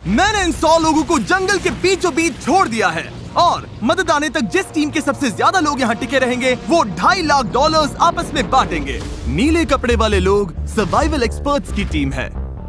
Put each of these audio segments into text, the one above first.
मैंने इन 100 लोगों को जंगल के बीचों बीच छोड़ दिया है और मदद आने तक जिस टीम के सबसे ज्यादा लोग यहाँ टिके रहेंगे वो $2.5 लाख आपस में बांटेंगे। नीले कपड़े वाले लोग सर्वाइवल एक्सपर्ट्स की टीम है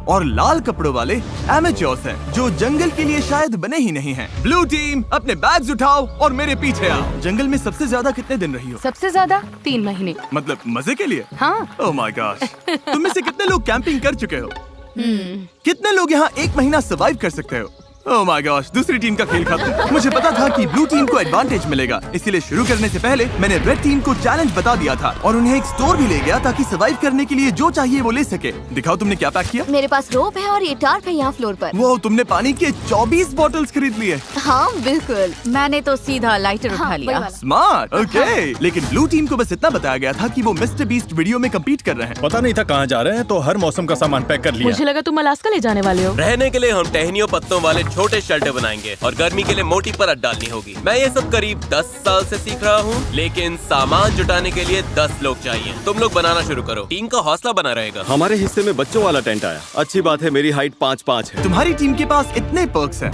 और लाल कपड़ों वाले एमेच्योर्स हैं जो जंगल के लिए शायद बने ही नहीं हैं। ब्लू टीम अपने बैग्स उठाओ और मेरे पीछे आओ। जंगल में सबसे ज्यादा कितने दिन रही हो? सबसे ज्यादा 3 महीने। मतलब मजे के लिए? हाँ। Oh my gosh. तुम में से कितने लोग कैंपिंग कर चुके हो? कितने लोग यहाँ 1 महीना सर्वाइव कर सकते हो? ओह माय गॉश, दूसरी टीम का खेल खत्म। मुझे पता था कि ब्लू टीम को एडवांटेज मिलेगा, इसीलिए शुरू करने से पहले मैंने रेड टीम को चैलेंज बता दिया था और उन्हें एक स्टोर भी ले गया ताकि सर्वाइव करने के लिए जो चाहिए वो ले सके। दिखाओ तुमने क्या पैक किया? मेरे पास रोप है और ये टार्प है यहाँ फ्लोर पर। वो तुमने पानी के 24 बॉटल्स खरीद लिए। हाँ बिल्कुल। मैंने तो सीधा लाइटर उठा लिया। Smart, okay. लेकिन ब्लू टीम को बस इतना बताया गया था कि वो मिस्टर बीस्ट वीडियो में कम्पीट कर रहे हैं। पता नहीं था कहाँ जा रहे हैं, तो हर मौसम का सामान पैक कर लिया। मुझे लगा तुम अलास्का ले जाने वाले हो। रहने के लिए हम टहनियों पत्तों वाले छोटे शेल्टर बनाएंगे और गर्मी के लिए मोटी परत डालनी होगी। मैं ये सब करीब 10 साल से सीख रहा हूँ, लेकिन सामान जुटाने के लिए 10 लोग चाहिए। तुम लोग बनाना शुरू करो, टीम का हौसला बना रहेगा। हमारे हिस्से में बच्चों वाला टेंट आया। अच्छी बात है, मेरी हाइट 5'5" है। तुम्हारी टीम के पास इतने पर्क्स हैं,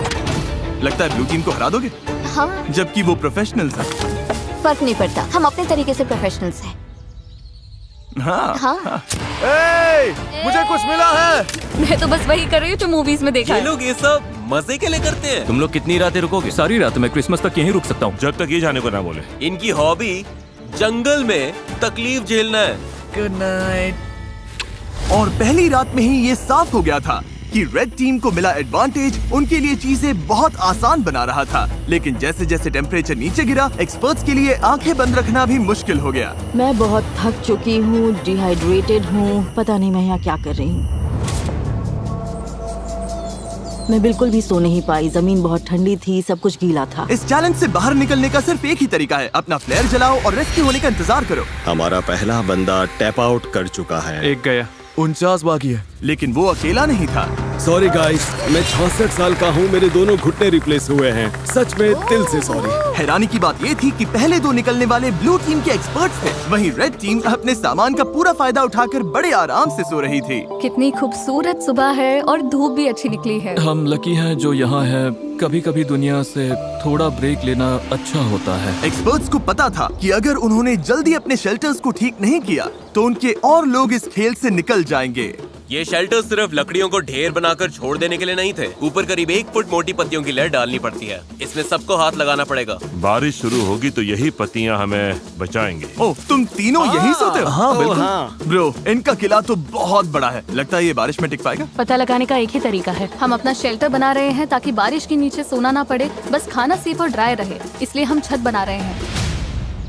लगता है ब्लू टीम को हरा दोगे? हाँ। जबकि वो प्रोफेशनल्स हैं। फर्क नहीं पड़ता, हम अपने तरीके से प्रोफेशनल्स हैं। हाँ। हाँ। मुझे कुछ मिला है। मैं तो बस वही कर रही हूँ जो मूवीज में देखा ये है। लोग ये सब मजे के लिए करते हैं। तुम लोग कितनी रातें रुकोगे? सारी रात। मैं क्रिसमस तक यहीं रुक सकता हूँ। जब तक ये जाने को ना बोले। इनकी हॉबी जंगल में तकलीफ झेलना है। Good night. और पहली रात में ही ये साफ हो गया था कि रेड टीम को मिला एडवांटेज उनके लिए चीजें बहुत आसान बना रहा था। लेकिन जैसे जैसे टेम्परेचर नीचे गिरा, एक्सपर्ट्स के लिए आंखें बंद रखना भी मुश्किल हो गया। मैं बहुत थक चुकी हूँ, डिहाइड्रेटेड हूँ, पता नहीं मैं यहाँ क्या कर रही हूँ। मैं बिल्कुल भी सो नहीं पाई, जमीन बहुत ठंडी थी, सब कुछ गीला था। इस चैलेंज से बाहर निकलने का सिर्फ एक ही तरीका है, अपना फ्लेयर जलाओ और रेस्क्यू होने का इंतजार करो। हमारा पहला बंदा टैप आउट कर चुका है। एक गया। 49 बाकी है। लेकिन वो अकेला नहीं था। सॉरी गाइस, मैं 66 साल का हूँ, मेरे दोनों घुटने रिप्लेस हुए हैं। सच में दिल से सॉरी। हैरानी की बात ये थी कि पहले 2 निकलने वाले ब्लू टीम के एक्सपर्ट्स थे, वहीं रेड टीम अपने सामान का पूरा फायदा उठाकर बड़े आराम से सो रही थी। कितनी खूबसूरत सुबह है और धूप भी अच्छी निकली है। हम लकी हैं जो यहाँ है। कभी कभी दुनिया से थोड़ा ब्रेक लेना अच्छा होता है। एक्सपर्ट्स को पता था कि अगर उन्होंने जल्दी अपने शेल्टर्स को ठीक नहीं किया तो उनके और लोग इस खेल से निकल जाएंगे। ये शेल्टर सिर्फ लकड़ियों को ढेर बनाकर छोड़ देने के लिए नहीं थे। ऊपर करीब 1 फुट मोटी पत्तियों की लेयर डालनी पड़ती है। इसमें सबको हाथ लगाना पड़ेगा। बारिश शुरू होगी तो यही पत्तियां हमें बचाएंगे। ओह, तुम तीनों यहीं सोते हो? हाँ बिल्कुल। ब्रो, इनका किला तो बहुत बड़ा है। लगता है ये बारिश में टिक पाएगा? पता लगाने का एक ही तरीका है, हम अपना शेल्टर बना रहे हैं ताकि बारिश के नीचे सोना ना पड़े, बस खाना सेफ और ड्राई रहे, इसलिए हम छत बना रहे हैं।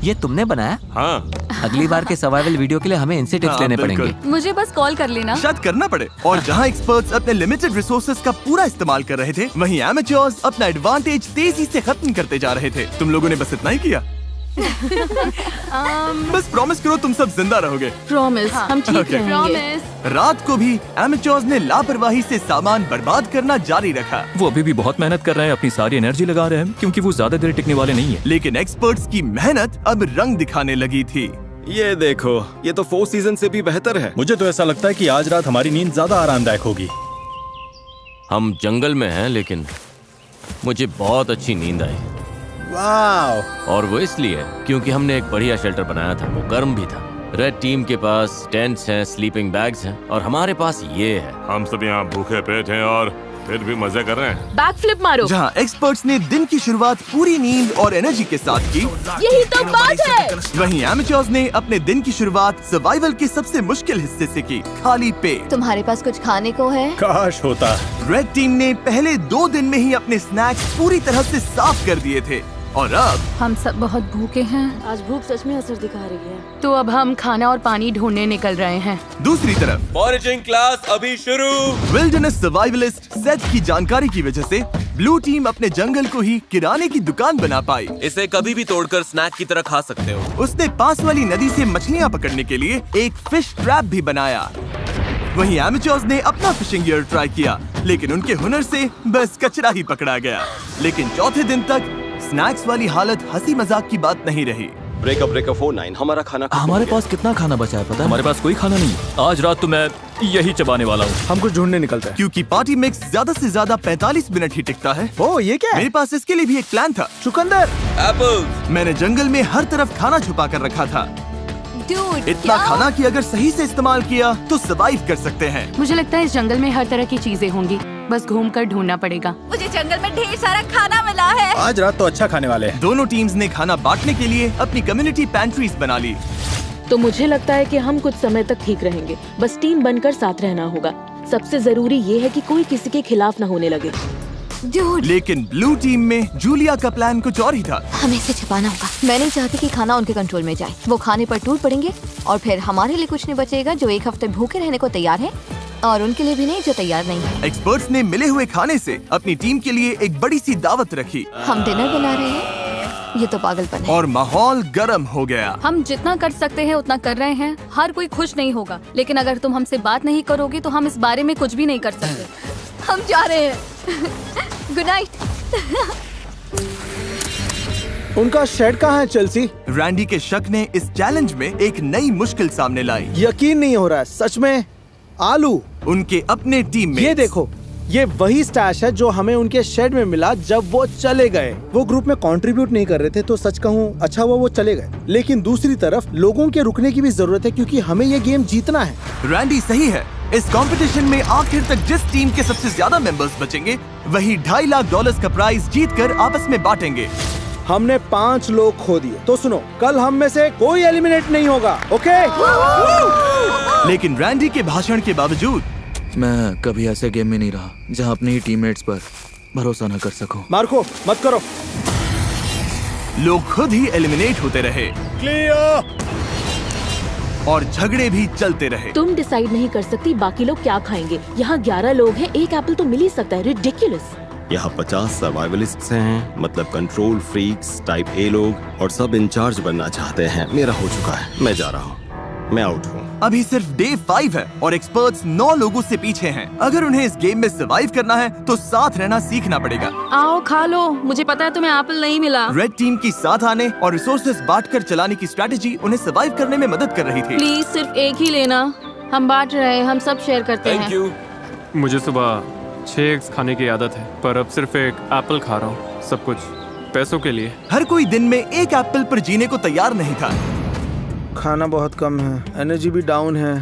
ये तुमने बनाया? हाँ। अगली बार के सर्वाइवल वीडियो के लिए हमें इनसे टिप्स लेने पड़ेंगे। मुझे बस कॉल कर लेना। शायद करना पड़े। और जहाँ एक्सपर्ट्स अपने लिमिटेड रिसोर्सेज का पूरा इस्तेमाल कर रहे थे, वहीं एमेच्योर्स अपना एडवांटेज तेजी से खत्म करते जा रहे थे। तुम लोगों ने बस इतना ही किया। बस प्रॉमिस करो तुम सब जिंदा रहोगे। प्रॉमिस, हम ठीक रहेंगे। प्रॉमिस। रात को भी एमेच्योर्स ने लापरवाही से सामान बर्बाद करना जारी रखा। वो अभी भी बहुत मेहनत कर रहे हैं, अपनी सारी एनर्जी लगा रहे हैं, क्योंकि वो ज्यादा देर टिकने वाले नहीं है। लेकिन एक्सपर्ट्स की मेहनत अब रंग दिखाने लगी थी। ये देखो, ये तो 4 सीजन से भी बेहतर है। मुझे तो ऐसा लगता है कि आज रात हमारी नींद ज्यादा आरामदायक होगी। हम जंगल में हैं, लेकिन मुझे बहुत अच्छी नींद आई। वाह। और वो इसलिए क्योंकि हमने एक बढ़िया शेल्टर बनाया था, वो गर्म भी था। रेड टीम के पास टेंट्स हैं, स्लीपिंग बैग्स हैं और हमारे पास ये है। हम सब यहाँ भूखे पेट हैं और फिर भी मजे कर रहे हैं। बैक फ्लिप मारो। जहाँ एक्सपर्ट्स ने दिन की शुरुआत पूरी नींद और एनर्जी के साथ की, यही तो बात है। वहीं एमेच्योर्स ने अपने दिन की शुरुआत सर्वाइवल के सबसे मुश्किल हिस्से से की, खाली पेट। तुम्हारे पास कुछ खाने को है? काश होता। रेड टीम ने पहले 2 दिन में ही अपने स्नैक्स पूरी तरह से साफ कर दिए थे और अब हम सब बहुत भूखे हैं। आज भूख सच में असर दिखा रही है। तो अब हम खाना और पानी ढूंढने निकल रहे हैं। दूसरी तरफ फॉरेजिंग क्लास अभी शुरू। विल्डरनेस सर्वाइवलिस्ट सेथ की जानकारी की वजह से ब्लू टीम अपने जंगल को ही किराने की दुकान बना पाई। इसे कभी भी तोड़कर स्नैक की तरह खा सकते हो। उसने पास वाली नदी से मछलियाँ पकड़ने के लिए एक फिश ट्रैप भी बनाया। वहीं एमेच्योर्स ने अपना फिशिंग गियर ट्राई किया, लेकिन उनके हुनर से बस कचरा ही पकड़ा गया। लेकिन चौथे दिन तक स्नैक्स वाली हालत हंसी मजाक की बात नहीं रही। ब्रेकअप 49 हमारा खाना खत्म हमारे हो गया। पास कितना खाना बचा है पता है? हमारे पास कोई खाना नहीं है। आज रात तो मैं यही चबाने वाला हूँ। हम कुछ ढूंढने निकलते हैं। क्योंकि पार्टी मिक्स ज्यादा से ज्यादा 45 मिनट ही टिकता है। ओ ये क्या मेरे पास इसके लिए भी एक प्लान था। चुकंदर। एप्पल्स। मैंने जंगल में हर तरफ खाना छुपा कर रखा था, Dude, इतना क्या? खाना कि अगर सही से इस्तेमाल किया तो सरवाइव कर सकते हैं। मुझे लगता है इस जंगल में हर तरह की चीजें होंगी, बस घूमकर ढूंढना पड़ेगा। मुझे जंगल में ढेर सारा खाना मिला है। आज रात तो अच्छा खाने वाले हैं। दोनों टीम्स ने खाना बांटने के लिए अपनी कम्युनिटी पैंट्रीज बना ली। तो मुझे लगता है कि हम कुछ समय तक ठीक रहेंगे, बस टीम बनकर साथ रहना होगा। सबसे जरूरी ये है कि कोई किसी के खिलाफ न होने लगे। Dude, लेकिन ब्लू टीम में जूलिया का प्लान कुछ और ही था। हमें इसे छिपाना होगा। मैं नहीं चाहती कि खाना उनके कंट्रोल में जाए। वो खाने पर टूट पड़ेंगे और फिर हमारे लिए कुछ नहीं बचेगा जो एक हफ्ते भूखे रहने को तैयार है, और उनके लिए भी नहीं जो तैयार नहीं है। एक्सपर्ट्स ने मिले हुए खाने से अपनी टीम के लिए एक बड़ी सी दावत रखी हम डिनर बना रहे हैं, ये तो पागलपन है। और माहौल गर्म हो गया। हम जितना कर सकते हैं उतना कर रहे हैं। हर कोई खुश नहीं होगा, लेकिन अगर तुम हमसे बात नहीं करोगे तो हम इस बारे में कुछ भी नहीं कर सकते। हम जा रहे हैं। Good night. उनका शेड कहाँ है चेल्सी? रैंडी के शक ने इस चैलेंज में एक नई मुश्किल सामने लाई। यकीन नहीं हो रहा है, सच में। आलू। उनके अपने टीम में ये देखो, ये वही स्टैश है जो हमें उनके शेड में मिला जब वो चले गए। वो ग्रुप में कंट्रीब्यूट नहीं कर रहे थे, तो सच कहूँ अच्छा हुआ वो चले गए। लेकिन दूसरी तरफ लोगों के रुकने की भी जरूरत है, क्योंकि हमें ये गेम जीतना है। रैंडी सही है। इस कंपटीशन में आखिर तक जिस टीम के सबसे ज्यादा मेंबर्स बचेंगे वही $2.5 लाख का प्राइज जीतकर आपस में बांटेंगे। हमने 5 लोग खो दिए, तो सुनो, कल हम में से कोई एलिमिनेट नहीं होगा, ओके? लेकिन रैंडी के भाषण के बावजूद मैं कभी ऐसे गेम में नहीं रहा जहाँ अपने ही टीममेट्स पर भरोसा न कर सकूं। मार्को मत करो। लोग खुद ही एलिमिनेट होते रहे और झगड़े भी चलते रहे। तुम डिसाइड नहीं कर सकती बाकी लोग क्या खाएंगे। यहाँ 11 लोग हैं, एक एप्पल तो मिल ही सकता है। रिडिकुलस। यहाँ 50 सर्वाइवलिस्ट्स हैं, मतलब कंट्रोल फ्रीक्स टाइप ए लोग, और सब इंचार्ज बनना चाहते हैं। मेरा हो चुका है, मैं जा रहा हूँ, मैं आउट हूँ। अभी सिर्फ डे 5 है और एक्सपर्ट्स 9 लोगों से पीछे हैं। अगर उन्हें इस गेम में सरवाइव करना है तो साथ रहना सीखना पड़ेगा। आओ खा लो, मुझे पता है तुम्हें एप्पल नहीं मिला। रेड टीम की साथ आने और रिसोर्सेज बांटकर चलाने की स्ट्रेटेजी उन्हें सरवाइव करने में मदद कर रही थी। प्लीज सिर्फ एक ही लेना, हम बांट रहे हैं, हम सब शेयर करते हैं। Thank you. मुझे सुबह 6 एग्स खाने की आदत है, पर अब सिर्फ एक एप्पल खा रहा हूँ, सब कुछ पैसों के लिए। हर कोई दिन में एक एप्पल पर जीने को तैयार नहीं था। खाना बहुत कम है, एनर्जी भी डाउन है।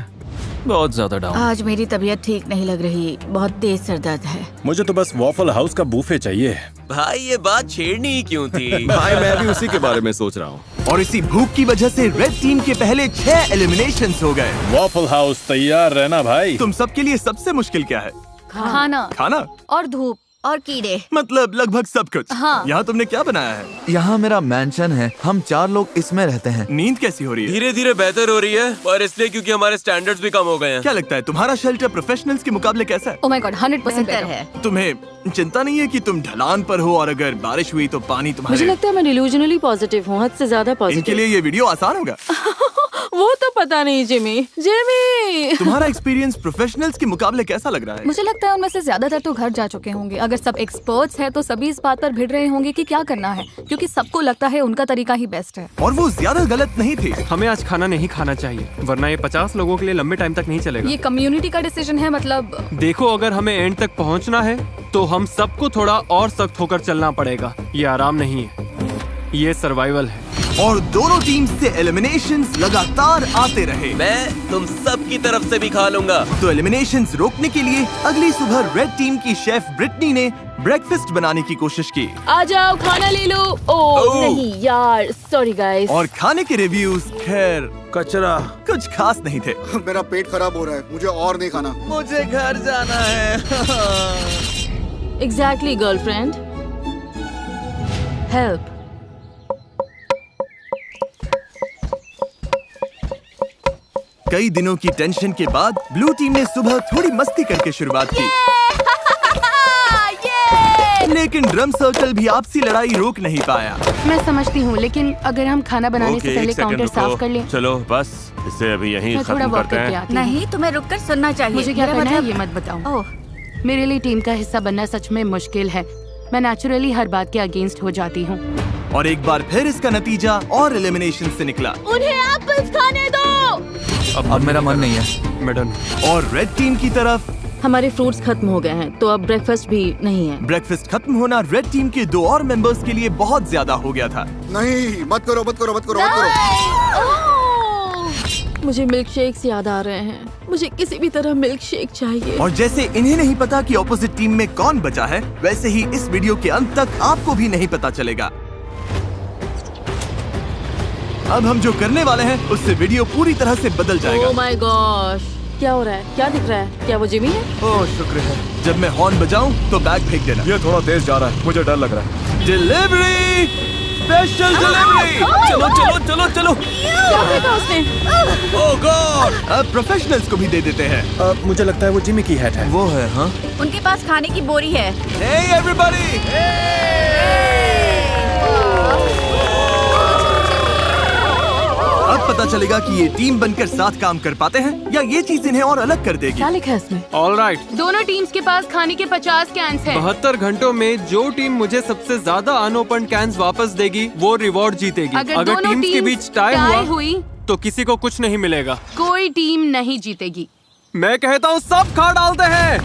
बहुत ज्यादा डाउन। आज मेरी तबीयत ठीक नहीं लग रही, बहुत तेज सर दर्द है। मुझे तो बस वॉफल हाउस का बूफे चाहिए। भाई ये बात छेड़नी ही क्यों थी? भाई मैं भी उसी के बारे में सोच रहा हूँ। और इसी भूख की वजह से रेड टीम के पहले 6 एलिमिनेशंस हो गए। वॉफल हाउस तैयार रहना भाई। तुम सबके लिए सबसे मुश्किल क्या है? खाना खाना और धूप और कीड़े, मतलब लगभग सब कुछ। हाँ। यहाँ तुमने क्या बनाया है? यहाँ मेरा मैंशन है, हम 4 लोग इसमें रहते हैं। नींद कैसी हो रही है? धीरे धीरे बेहतर हो रही है, पर इसलिए क्योंकि हमारे स्टैंडर्ड्स भी कम हो गए हैं। क्या लगता है तुम्हारा शेल्टर प्रोफेशनल्स के मुकाबले कैसा है? ओह माय गॉड 100% बेहतर बेटर है। तुम्हें चिंता नहीं है कि तुम ढलान पर हो और अगर बारिश हुई तो पानी मुझे तुम्हारे। लगता है मैं डिल्यूजनली पॉजिटिव हूँ, हद से ज्यादा इनके पॉजिटिव। लिए ये वीडियो आसान होगा। वो तो पता नहीं जिमी। तुम्हारा एक्सपीरियंस प्रोफेशनल्स के मुकाबले कैसा लग रहा है? मुझे लगता है उनमें से ज्यादातर तो घर जा चुके होंगे। अगर सब एक्सपर्ट्स हैं तो सभी इस बात पर भिड़ रहे होंगे कि क्या करना है, क्योंकि सबको लगता है उनका तरीका ही बेस्ट है। और वो ज्यादा गलत नहीं थे। हमें आज खाना नहीं खाना चाहिए, वरना ये 50 लोगों के लिए लंबे टाइम तक नहीं चलेगा। ये कम्युनिटी का डिसीजन है, मतलब देखो, अगर हमें एंड तक पहुंचना है तो हम सबको थोड़ा और सख्त होकर चलना पड़ेगा। ये आराम नहीं है, ये सर्वाइवल है। और दोनों टीम से एलिमिनेशंस लगातार आते रहे। मैं तुम सब की तरफ से भी खा लूंगा। तो एलिमिनेशंस रोकने के लिए अगली सुबह रेड टीम की शेफ ब्रिटनी ने ब्रेकफास्ट बनाने की कोशिश की। आ जाओ खाना ले लो। ओह नहीं यार, सॉरी गाइस। और खाने के रिव्यूज खैर कचरा, कुछ खास नहीं थे। मेरा पेट खराब हो रहा है, मुझे और नहीं खाना। मुझे घर जाना है। Exactly girlfriend, help. कई दिनों की टेंशन के बाद ब्लू टीम ने सुबह थोड़ी मस्ती करके शुरुआत की। लेकिन ड्रम सर्कल भी आपसी लड़ाई रोक नहीं पाया। मैं समझती हूँ, लेकिन अगर हम खाना बनाने से पहले काउंटर साफ कर लें। चलो बस इसे अभी यहीं मैं थोड़ा खत्म वॉक करते करके हैं। आती हूँ। नहीं तुम्हें रुककर सुनना चाहिए। मुझे क्या मेरा करना है मतलब- ये मत बताओ। ओह, मेरे लिए टीम का हिस्सा बनना सच में मुश्किल है। मैं नेचुरली हर बात के अगेंस्ट हो जाती हूँ। और एक बार फिर इसका नतीजा और एलिमिनेशन से निकला। उन्हें एप्पल्स खाने दो। अब मेरा मन नहीं है। मैडम, और रेड टीम की तरफ हमारे फ्रूट्स खत्म हो गए हैं, तो अब ब्रेकफास्ट भी नहीं है। ब्रेकफास्ट खत्म होना रेड टीम के 2 और मेंबर्स के लिए बहुत ज्यादा हो गया था। नहीं, मत करो मत करो मत करो मत करो। मुझे मिल्क शेक्स याद आ रहे हैं। मुझे किसी भी तरह मिल्क शेक चाहिए। और जैसे इन्हें नहीं पता कि ऑपोजिट टीम में कौन बचा है, वैसे ही इस वीडियो के अंत तक आपको भी नहीं पता चलेगा। अब हम जो करने वाले हैं उससे वीडियो पूरी तरह से बदल जाएगा। ओह माय गॉश, क्या हो रहा है? क्या दिख रहा है? क्या वो जिमी है? ओह शुक्र है। जब मैं हॉर्न बजाऊं तो बैग फेंक देना। ये थोड़ा तेज जा रहा है, मुझे डर लग रहा है। Delivery, special delivery. चलो चलो चलो चलो। क्या फेंका उसने? ओह गॉड, अब प्रोफेशनल्स को भी दे देते हैं। मुझे लगता है वो जिमी की हैट है। वो है, हाँ। उनके पास खाने की बोरी है। Hey everybody! अब पता चलेगा कि ये टीम बनकर साथ काम कर पाते हैं या ये चीज इन्हें और अलग कर देगी। क्या लिखा है इसमें? All right. दोनों टीम्स के पास खाने के 50 कैंस हैं। 72 घंटों में जो टीम मुझे सबसे ज्यादा अनओपन कैंस वापस देगी वो रिवॉर्ड जीतेगी। अगर दोनों टीम्स के टीम्स बीच टाई टाई हुआ हुई तो किसी को कुछ नहीं मिलेगा। कोई टीम नहीं जीतेगी। मैं कहता हूँ सब खा डालते हैं।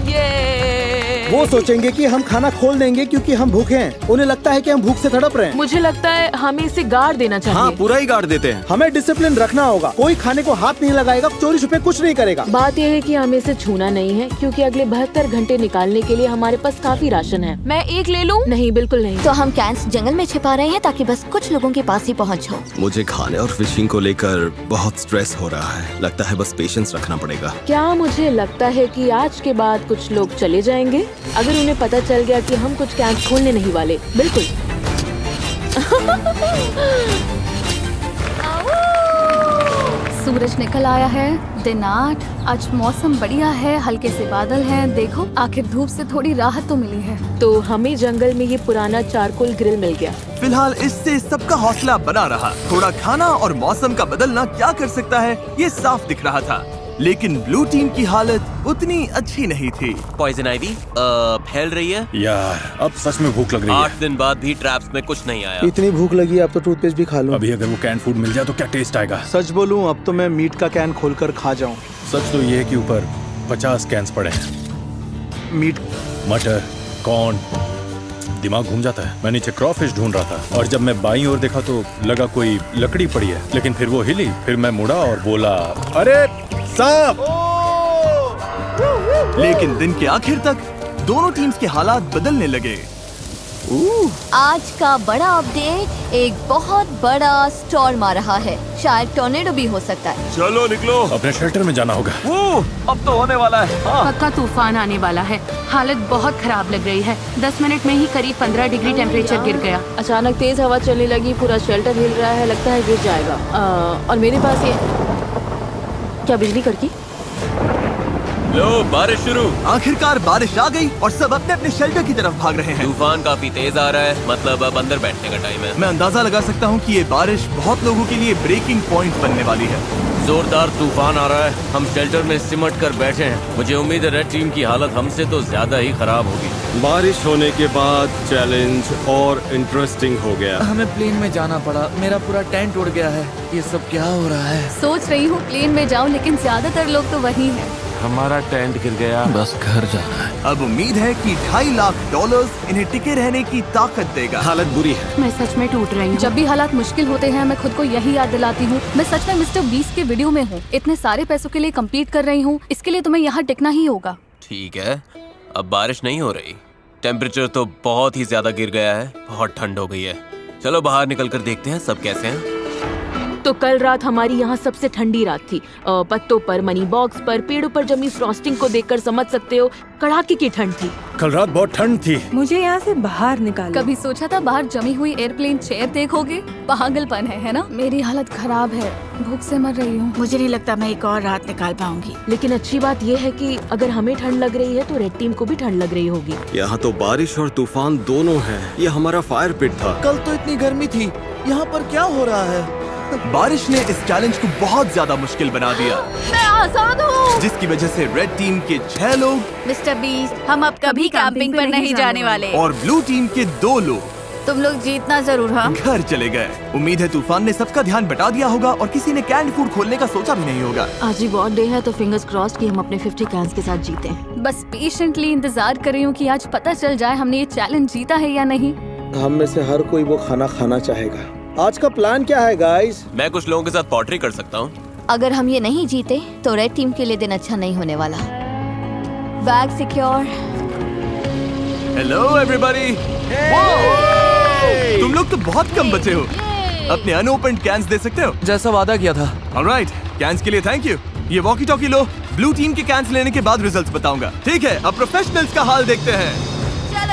वो सोचेंगे कि हम खाना खोल देंगे क्योंकि हम भूखे हैं। उन्हें लगता है कि हम भूख से तड़प रहे हैं। मुझे लगता है हमें इसे गाड़ देना चाहिए। हाँ, पूरा ही गाड़ देते हैं। हमें डिसिप्लिन रखना होगा। कोई खाने को हाथ नहीं लगाएगा, चोरी छुपे कुछ नहीं करेगा। बात यह है कि हमें इसे छूना नहीं है, क्योंकि अगले 72 घंटे निकालने के लिए हमारे पास काफी राशन है। मैं एक ले लूं? नहीं, बिल्कुल नहीं। तो हम कैंस जंगल में छिपा रहे हैं ताकि बस कुछ लोगों के पास ही पहुंच हो। मुझे खाने और फिशिंग को लेकर बहुत स्ट्रेस हो रहा है। लगता है बस पेशेंस रखना पड़ेगा। क्या मुझे लगता है कि आज के बाद कुछ लोग चले जाएंगे अगर उन्हें पता चल गया कि हम कुछ कैंप खोलने नहीं वाले। बिल्कुल। सूरज निकल आया है। दिन 8। आज मौसम बढ़िया है, हल्के से बादल हैं। देखो, आखिर धूप से थोड़ी राहत तो मिली है। तो हमें जंगल में ये पुराना चारकोल ग्रिल मिल गया। फिलहाल इससे सबका हौसला बना रहा। थोड़ा खाना और मौसम का बदलना क्या कर सकता है ये साफ दिख रहा था। लेकिन ब्लू टीम की हालत उतनी अच्छी नहीं थी। पॉइजन आइवी फैल रही है। यार, अब सच में भूख लग रही है। 8 दिन बाद भी ट्रैप्स में कुछ नहीं आया। इतनी भूख लगी, अब तो टूथपेस्ट भी खा लूं। अभी अगर वो कैन फूड मिल जाए तो क्या टेस्ट आएगा। सच बोलूं, अब तो मैं मीट का कैन खोलकर खा जाऊं। सच तो ये है कि ऊपर 50 कैंस पड़े हैं। मीट, मटर, कॉर्न, दिमाग घूम जाता है। मैं नीचे क्रॉफिश ढूंढ रहा था और जब मैं बाईं ओर देखा तो लगा कोई लकड़ी पड़ी है, लेकिन फिर वो हिली। फिर मैं मुड़ा और बोला, अरे सांप! लेकिन दिन के आखिर तक दोनों टीम्स के हालात बदलने लगे। आज का बड़ा अपडेट, एक बहुत बड़ा स्टॉर्म आ रहा है। शायद टॉर्नेडो भी हो सकता है। चलो निकलो। अपने शेल्टर में जाना होगा। अब तो होने वाला है। पक्का तूफान आने वाला है। हालत बहुत खराब लग रही है। 10 मिनट में ही करीब 15 डिग्री टेम्परेचर गिर गया। अचानक तेज हवा चलने लगी, पूरा शेल्टर हिल रहा है, लगता है गिर जाएगा। और मेरे पास ये क्या बिजली कड़की? लो, बारिश शुरू। आखिरकार बारिश आ गई और सब अपने अपने शेल्टर की तरफ भाग रहे हैं। तूफान काफी तेज आ रहा है, मतलब अब अंदर बैठने का टाइम है। मैं अंदाजा लगा सकता हूँ कि ये बारिश बहुत लोगों के लिए ब्रेकिंग पॉइंट बनने वाली है। जोरदार तूफान आ रहा है। हम शेल्टर में सिमट कर बैठे हैं। मुझे उम्मीद है रेड टीम की हालत हमसे तो ज्यादा ही खराब होगी। बारिश होने के बाद चैलेंज और इंटरेस्टिंग हो गया। हमें प्लेन में जाना पड़ा। मेरा पूरा टेंट उड़ गया है। ये सब क्या हो रहा है? सोच रही हूँ प्लेन में जाऊँ, लेकिन ज्यादातर लोग तो वही हैं। हमारा टेंट गिर गया। बस घर जाना है। अब उम्मीद है कि $2.5 लाख इन्हें टिके रहने की ताकत देगा। हालत बुरी है। मैं सच में टूट रही हूँ। जब भी हालात मुश्किल होते हैं, मैं खुद को यही याद दिलाती हूँ, मैं सच में मिस्टर बीस्ट के वीडियो में हूँ। इतने सारे पैसों के लिए कम्पीट कर रही हूँ, इसके लिए तुम्हें यहाँ टिकना ही होगा। ठीक है, अब बारिश नहीं हो रही। टेम्परेचर तो बहुत ही ज्यादा गिर गया है। बहुत ठंड हो गई है। चलो बाहर निकल कर देखते हैं सब कैसे हैं। तो कल रात हमारी यहाँ सबसे ठंडी रात थी। पत्तों पर, मनी बॉक्स पर, पेड़ों पर जमी फ्रॉस्टिंग को देखकर समझ सकते हो कड़ाके की ठंड थी। कल रात बहुत ठंड थी। मुझे यहाँ से बाहर निकालो। कभी सोचा था बाहर जमी हुई एयरप्लेन चेयर देखोगे? पागलपन है ना? मेरी हालत खराब है, भूख से मर रही हूँ। मुझे नहीं लगता मैं एक और रात निकाल पाऊंगी। लेकिन अच्छी बात यह है कि अगर हमें ठंड लग रही है तो रेड टीम को भी ठंड लग रही होगी। यहाँ तो बारिश और तूफान दोनों है। ये हमारा फायर पिट था। कल तो इतनी गर्मी थी, यहाँ पर क्या हो रहा है? बारिश ने इस चैलेंज को बहुत ज्यादा मुश्किल बना दिया, मैं आजाद हूँ। जिसकी वजह से रेड टीम के 6 लोग मिस्टर बीस्ट, हम अब कभी कैंपिंग पर नहीं जाने वाले। और ब्लू टीम के 2 लोग तुम लोग जीतना जरूर। हाँ, घर चले गए। उम्मीद है तूफान ने सबका ध्यान बटा दिया होगा और किसी ने कैंड फूड खोलने का सोचा भी नहीं होगा। आज रिवॉर्ड डे है तो फिंगर्स क्रॉस्ड कि हम अपने 50 कैंस के साथ जीते। बस पेशेंटली इंतजार कर रही हूँ कि आज पता चल जाए हमने ये चैलेंज जीता है या नहीं। हम में से हर कोई वो खाना खाना चाहेगा। आज का प्लान क्या है गाइस? मैं कुछ लोगों के साथ पॉटरी कर सकता हूँ। अगर हम ये नहीं जीते तो रेड टीम के लिए दिन अच्छा नहीं होने वाला। Bag secure. Hello everybody. तुम लोग तो बहुत कम बचे हो। अपने अनओपन्ड कैंस दे सकते हो? जैसा वादा किया था। ऑलराइट, कैंस के लिए थैंक यू। ये वॉकी टॉकी लो। ब्लू टीम के कैंस लेने के बाद रिजल्ट्स बताऊंगा। ठीक है, अब प्रोफेशनल्स का हाल देखते हैं।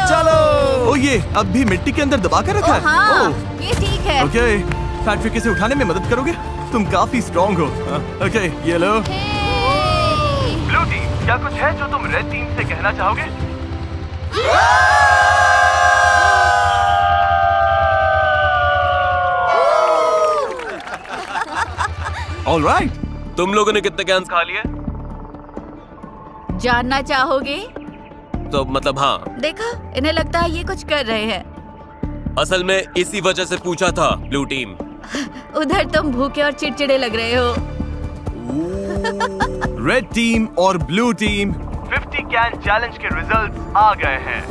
चलो। ओ ये अब भी मिट्टी के अंदर दबा कर रखा है। हाँ, ओह, ये ठीक है। ओके, फैक्ट्री से उठाने में मदद करोगे? तुम काफी स्ट्रॉन्ग हो। ओके, ये लो। ब्लू टीम, क्या कुछ है जो तुम रेड टीम से कहना चाहोगे? ऑलराइट, तुम लोगों ने कितने कैंस खा लिए? जानना चाहोगे? तो मतलब हाँ। देखा, इन्हें लगता है ये कुछ कर रहे हैं। असल में इसी वजह से पूछा था ब्लू टीम। उधर तुम भूखे और चिड़चिड़े लग रहे हो। रेड टीम और ब्लू टीम 50 कैन चैलेंज के रिजल्ट्स आ गए हैं।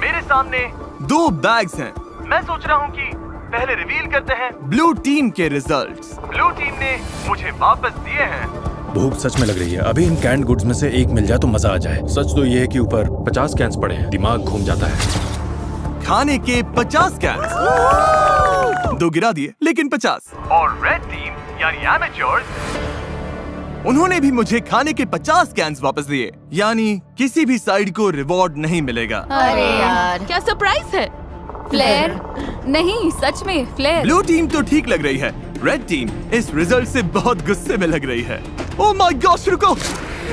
मेरे सामने 2 बैग्स हैं। मैं सोच रहा हूँ कि पहले रिवील करते हैं ब्लू टीम के रिजल्ट्स। ब्लू टीम ने मुझे वापस दिए हैं। भूख सच में लग रही है। अभी इन कैंड गुड्स में से एक मिल जाए तो मजा आ जाए। सच तो ये है कि ऊपर 50 कैंस पड़े हैं। दिमाग घूम जाता है। खाने के 50 कैंस। 2 गिरा दिए, लेकिन 50। और रेड टीम यानी एमेच्योर्स, उन्होंने भी मुझे खाने के 50 कैंस वापस दिए। यानी किसी भी साइड को रिवॉर्ड नहीं मिलेगा। अरे यार, क्या सरप्राइज है? फ्लेयर? नहीं, सच में फ्लेयर। ब्लू टीम तो ठीक लग रही है। रेड टीम इस रिजल्ट से बहुत गुस्से में लग रही है। ओह माय गॉश, रुको,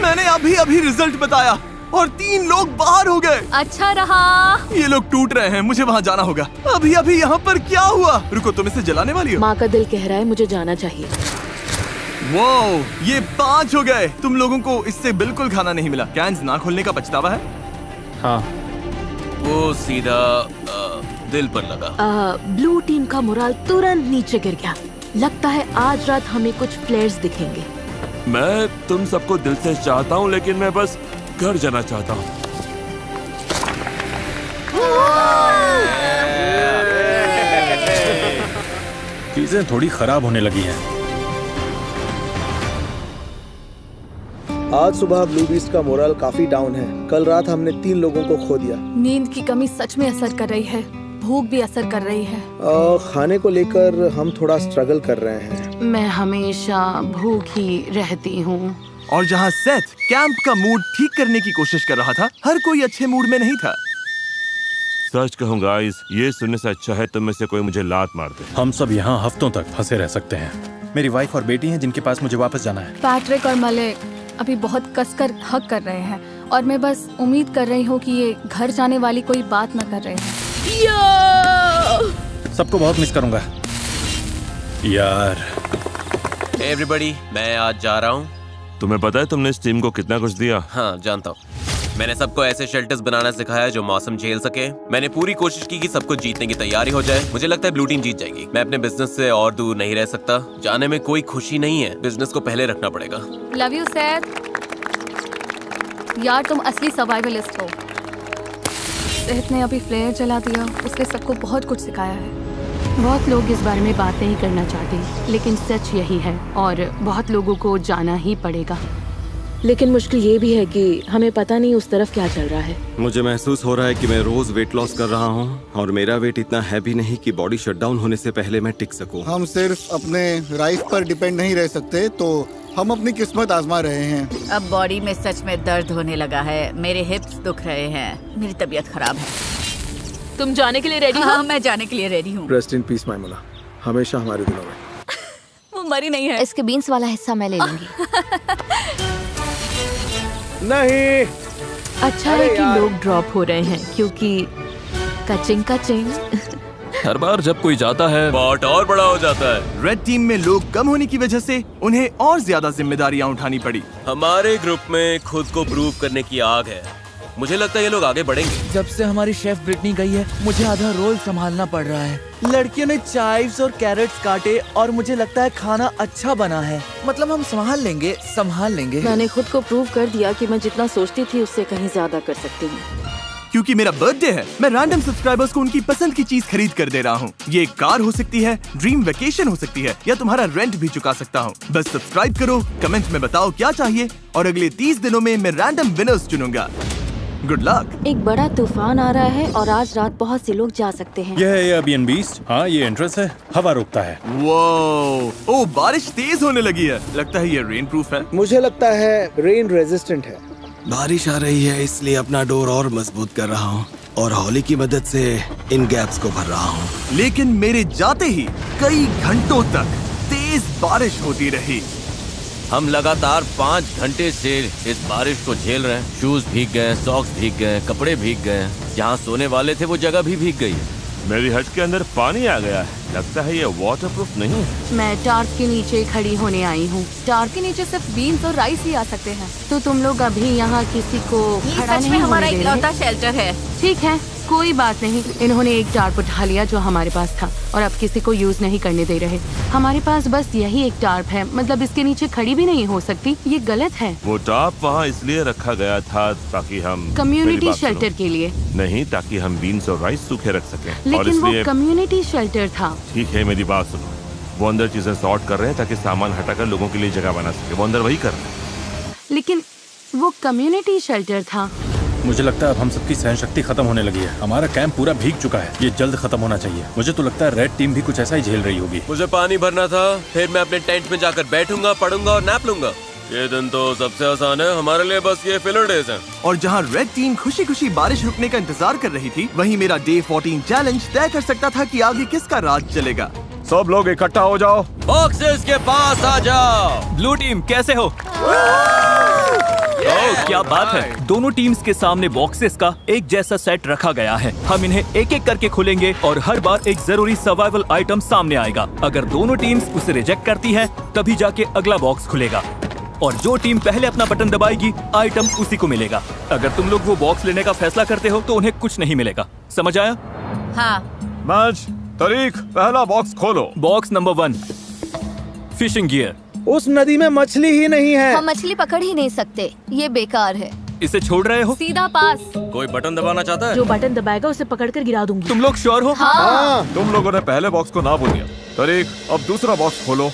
मैंने अभी रिजल्ट बताया और 3 लोग बाहर हो गए। अच्छा रहा। ये लोग टूट रहे हैं, मुझे वहाँ जाना होगा। अभी यहाँ पर क्या हुआ? रुको, तुम इसे जलाने वाली हो? माँ का दिल कह रहा है मुझे जाना चाहिए। वाओ, ये 5 हो गए। तुम लोगों को इससे बिल्कुल खाना नहीं मिला। कैंस ना खोलने का पछतावा है? हाँ, वो सीधा दिल पर लगा। ब्लू टीम का मोराल तुरंत नीचे गिर गया। लगता है आज रात हमें कुछ फ्लेयर्स दिखेंगे। मैं तुम सबको दिल से चाहता हूँ, लेकिन मैं बस घर जाना चाहता हूँ। चीजें थोड़ी खराब होने लगी हैं। आज सुबह ब्लू बीस्ट का मोरल काफी डाउन है। कल रात हमने 3 लोगों को खो दिया। नींद की कमी सच में असर कर रही है। भूख भी असर कर रही है। खाने को लेकर हम थोड़ा स्ट्रगल कर रहे हैं। मैं हमेशा भूखी रहती हूँ। और जहाँ सेथ कैंप का मूड ठीक करने की कोशिश कर रहा था, हर कोई अच्छे मूड में नहीं था। सच कहूँ गाइस, ये सुनने से अच्छा है तुम में से कोई मुझे लात मार दे। हम सब यहाँ हफ्तों तक फंसे रह सकते हैं। मेरी वाइफ और बेटी हैं जिनके पास मुझे वापस जाना है। पैट्रिक और मलिक अभी बहुत कसकर हक कर रहे हैं और मैं बस उम्मीद कर रही हूँ कि ये घर जाने वाली कोई बात न कर रहे हैं। सबको बहुत मिस करूंगा यार। एवरीबॉडी, मैं आज जा रहा हूँ। तुम्हें पता है तुमने इस टीम को कितना कुछ दिया? हाँ, जानता हूँ। मैंने सबको ऐसे शेल्टर्स बनाना सिखाया जो मौसम झेल सके। मैंने पूरी कोशिश की कि सबको जीतने की तैयारी हो जाए। मुझे लगता है ब्लू टीम जीत जाएगी। मैं अपने बिजनेस से और दूर नहीं रह सकता। जाने में कोई खुशी नहीं है। बिजनेस को पहले रखना पड़ेगा। Love you Seth. यार तुम असली सर्वाइवलिस्ट हो। सेथ ने अभी फ्लेयर जला दिया। उसने सबको बहुत कुछ सिखाया है। बहुत लोग इस बारे में बात नहीं करना चाहते, लेकिन सच यही है और बहुत लोगों को जाना ही पड़ेगा। लेकिन मुश्किल ये भी है कि हमें पता नहीं उस तरफ क्या चल रहा है। मुझे महसूस हो रहा है कि मैं रोज वेट लॉस कर रहा हूँ और मेरा वेट इतना हैवी नहीं कि बॉडी शटडाउन होने से पहले मैं टिक सकूं। हम सिर्फ अपने राइफ पर डिपेंड नहीं रह सकते, तो हम अपनी किस्मत आजमा रहे हैं। अब बॉडी में सच में दर्द होने लगा है। मेरे हिप्स दुख रहे हैं। मेरी तबीयत खराब है। तुम जाने के लिए रेडी हो? हाँ, मैं जाने के लिए रेडी हूँ। रेस्ट इन पीस मैमुला, हमेशा हमारे दिलों में। वो मरी नहीं है। इसके बीन्स वाला हिस्सा मैं ले लूंगी। नहीं, अच्छा है कि लोग ड्रॉप हो रहे हैं क्योंकि कचिंग हर बार जब कोई जाता है पॉट और बड़ा हो जाता है। रेड टीम में लोग कम होने की वजह से उन्हें और ज्यादा जिम्मेदारियां उठानी पड़ी। हमारे ग्रुप में खुद को प्रूव करने की आग है। मुझे लगता है ये लोग आगे बढ़ेंगे। जब से हमारी शेफ ब्रिटनी गई है मुझे आधा रोल संभालना पड़ रहा है। लड़कियों ने चाइव्स और कैरेट्स काटे और मुझे लगता है खाना अच्छा बना है। मतलब हम संभाल लेंगे। मैंने खुद को प्रूव कर दिया कि मैं जितना सोचती थी उससे कहीं ज्यादा कर सकती हूँ। क्योंकि मेरा बर्थडे है, मैं रैंडम सब्सक्राइबर्स को उनकी पसंद की चीज खरीद कर दे रहा हूँ। ये एक कार हो सकती है, ड्रीम वेकेशन हो सकती है, या तुम्हारा रेंट भी चुका सकता हूँ। बस सब्सक्राइब करो, कमेंट में बताओ क्या चाहिए, और अगले 30 दिनों में मैं रैंडम विनर्स चुनूंगा। Good luck. एक बड़ा तूफान आ रहा है और आज रात बहुत से लोग जा सकते हैं। यह है एयरबीएनबी। हाँ, ये एंट्रेंस है, हवा रोकता है। वो ओ बारिश तेज होने लगी है, लगता है ये रेन प्रूफ है। मुझे लगता है रेन रेजिस्टेंट है। बारिश आ रही है इसलिए अपना डोर और मजबूत कर रहा हूँ और हौली की मदद से इन गैप्स को भर रहा हूँ। लेकिन मेरे जाते ही कई घंटों तक तेज बारिश होती रही। हम लगातार 5 घंटे से इस बारिश को झेल रहे हैं। शूज भीग गए, सॉक्स भीग गए, कपड़े भीग गए, जहाँ सोने वाले थे वो जगह भी भीग गई। मेरी हट के अंदर पानी आ गया है। लगता है ये वाटरप्रूफ नहीं है। मैं टार्प के नीचे खड़ी होने आई हूँ। टार्प के नीचे सिर्फ बीन्स और राइस ही आ सकते हैं। तो तुम लोग अभी यहाँ किसी को खड़ा नहीं होने दे रहे? शेल्टर है। ठीक है, कोई बात नहीं। इन्होंने एक टार्प उठा लिया जो हमारे पास था और अब किसी को यूज नहीं करने दे रहे। हमारे पास बस यही एक टार्प है, मतलब इसके नीचे खड़ी भी नहीं हो सकती। ये गलत है। वो टाप वहाँ इसलिए रखा गया था ताकि हम कम्युनिटी शेल्टर के लिए नहीं, ताकि हम बीन्स और राइस सूखे रख सकें। और लेकिन वो इसलिए कम्युनिटी शेल्टर था। ठीक है, मेरी बात सुनो। वो अंदर चीजें सॉर्ट कर रहे हैं ताकि सामान हटाकर लोगों के लिए जगह बना सके। वो अंदर वही कर रहे हैं। लेकिन वो कम्युनिटी शेल्टर था। मुझे लगता है अब हम सबकी सहनशक्ति खत्म होने लगी है। हमारा कैंप पूरा भीग चुका है, ये जल्द खत्म होना चाहिए। मुझे तो लगता है रेड टीम भी कुछ ऐसा ही झेल रही होगी। मुझे पानी भरना था, फिर मैं अपने टेंट में जाकर बैठूंगा, पढ़ूंगा और नैप लूंगा। ये दिन तो सबसे आसान है हमारे लिए, बस ये फिलर डेज हैं। और जहाँ रेड टीम खुशी खुशी बारिश रुकने का इंतजार कर रही थी, वहीं मेरा डे 14 चैलेंज तय कर सकता था कि आगे किसका राज चलेगा। सब लोग इकट्ठा हो जाओ, बॉक्सेस के पास आ जाओ। ब्लू टीम कैसे हो? ओह, क्या बात है। दोनों टीम्स के सामने बॉक्सेस का एक जैसा सेट रखा गया है। हम इन्हें एक एक करके खोलेंगे और हर बार एक जरूरी सर्वाइवल आइटम सामने आएगा। अगर दोनों टीम्स उसे रिजेक्ट करती हैं, तभी जाके अगला बॉक्स खुलेगा और जो टीम पहले अपना बटन दबाएगी आइटम उसी को मिलेगा। अगर तुम लोग वो बॉक्स लेने का फैसला करते हो तो उन्हें कुछ नहीं मिलेगा। समझ आया? हाँ। मैच तारीख, पहला बॉक्स खोलो। Box number 1, fishing gear. उस नदी में मछली ही नहीं है। हम मछली पकड़ ही नहीं सकते, ये बेकार है। इसे छोड़ रहे हो? सीधा पास। कोई बटन दबाना चाहता है? जो बटन दबाएगा उसे पकड़कर गिरा दूंगी। तुम लोग श्योर हो? हाँ। तुम लोगों ने पहले बॉक्स को ना बोल दिया। तारीख, अब दूसरा बॉक्स खोलो।